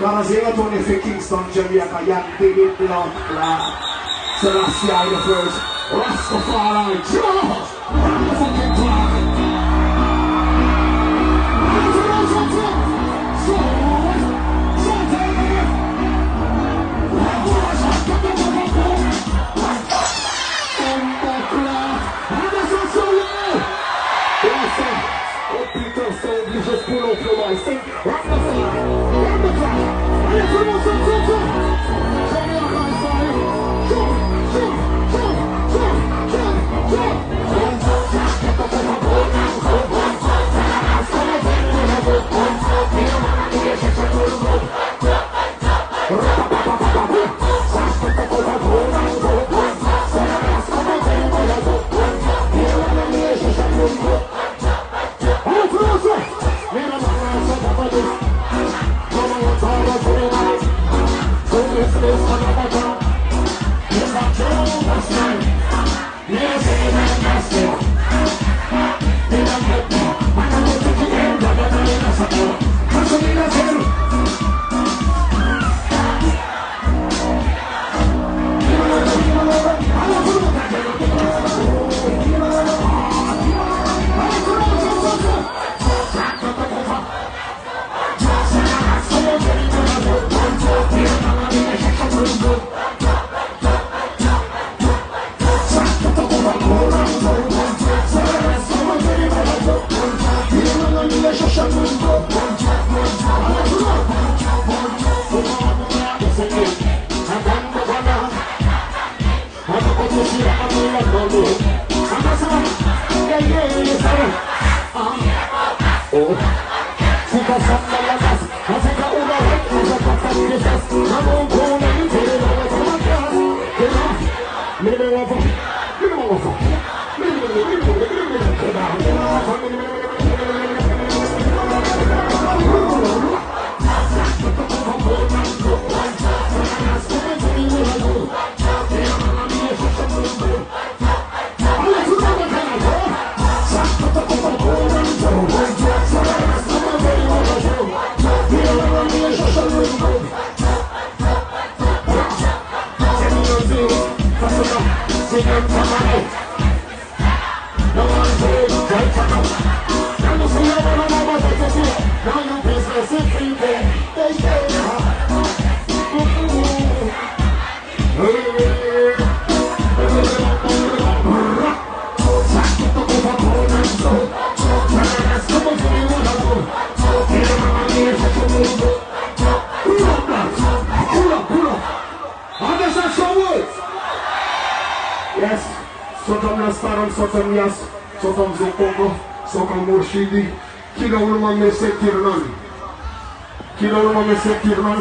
Buonasera Tony for Kingston, Jamaica, Young Big Blood, Selassie I the first, Rastafari, George, I'm the fucking clock. Just pull off your voice, sing, rock the fire, rock the fire, and if you want some, show me a high fire, Can you see your mama take it? Now you business is free. They say, yes, sotam na starom, sotam jas, sotam Zokongo, sotam Murshidi, kila ulma me se tirnan. Kila ulma me se tirnan.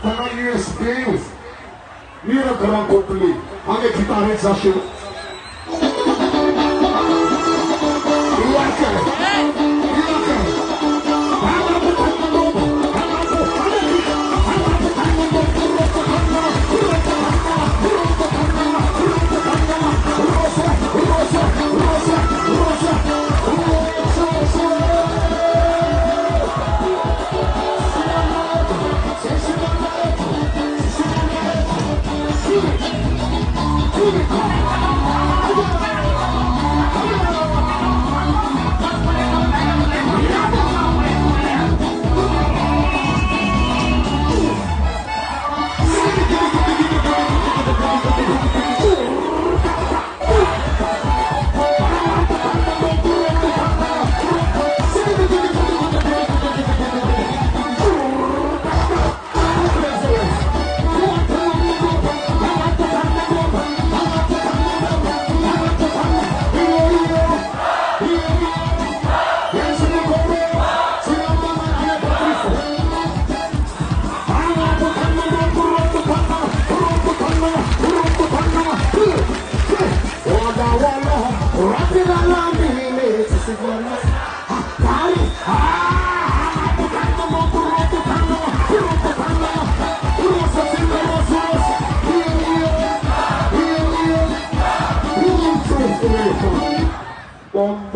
pendant USB, ni le grand complet, avec guitariste à chez Wind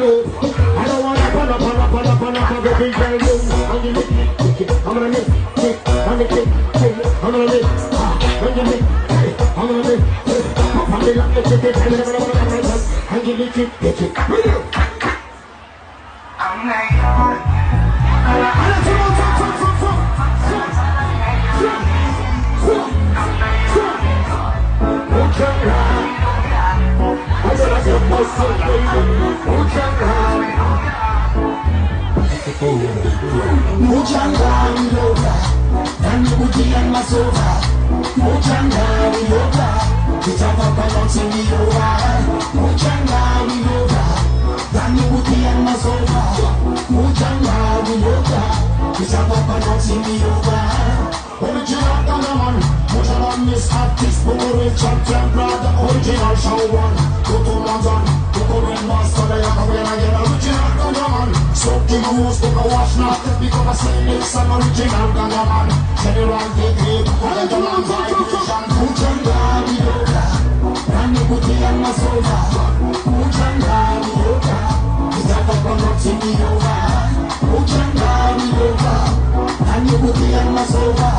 up, Mujanga wiloga, nani ujian masova. Mujanga wiloga, kitapa panonsi wiloga. Mujanga wiloga, nani ujian masova. Mujanga wiloga, kitapa panonsi wiloga. Original Danaman, Mujalan Miss Artist, Bumuri Champion Brother, original show one. Kutu Manzan, Kutu Master, the Yakawena, original Danaman. So King Moose, Kuka Wash Not, because I say it's an original Danaman. General Degree, Original Vision, Mujanga Wiloga, Nani Kuti and Masova. Mujanga Wiloga, Kitapa Panonsi Wiloga. Mujanga Wiloga, Nani Kuti and Masova.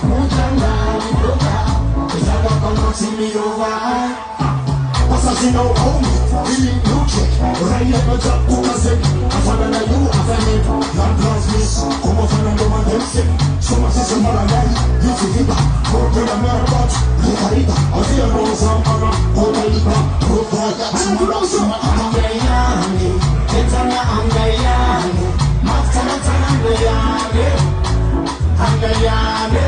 Mujanga Wiloga, Kitapa Panonsi Wiloga. Assassin out home, really new chick. Right up the top, who was it? I found that you have a name. Young girls miss, come off and under my head sick. So much is a mother life, you see Hiba. Go to the Marabot, Ricarita. I feel no some other, go to Hiba. Go to the Marabot, Angayani. Ketana Angayani. Matana Angayani. Angayani.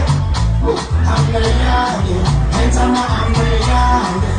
Angayani. Ketana Angayani.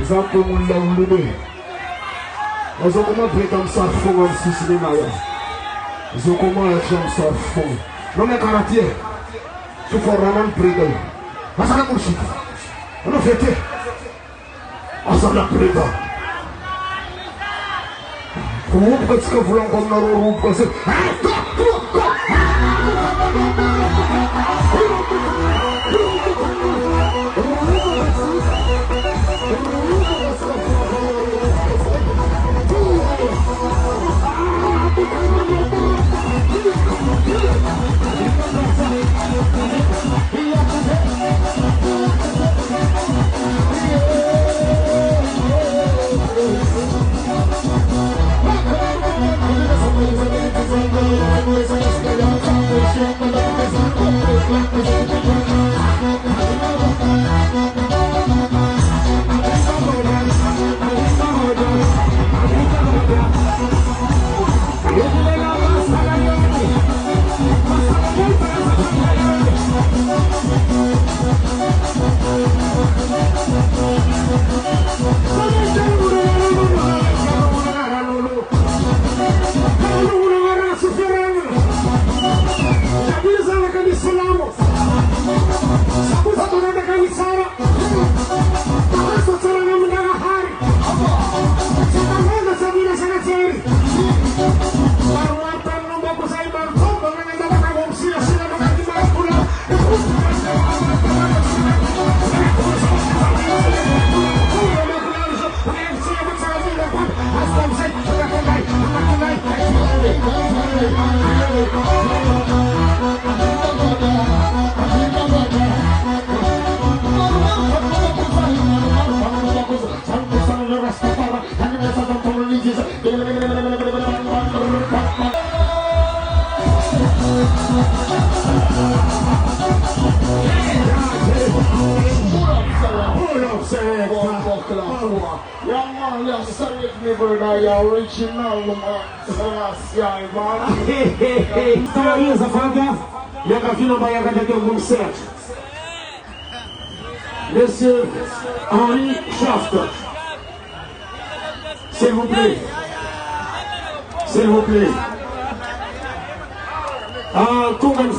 Example mun la ulune. Ozo koma break am sa fong am sisine maya. Ozo koma am sa fong. No me karatie. Su foranan prega. Masaka mushik. Ono fete. Asala prega. Como que se fulan com na rua com se. Yeah, man, you're sorry me, brother. You're original, man. Celestial, man. Hey, 3 years of father. You can feel about you can take your search. Monsieur Henri Shaft. S'il vous plaît. S'il vous plaît. Congan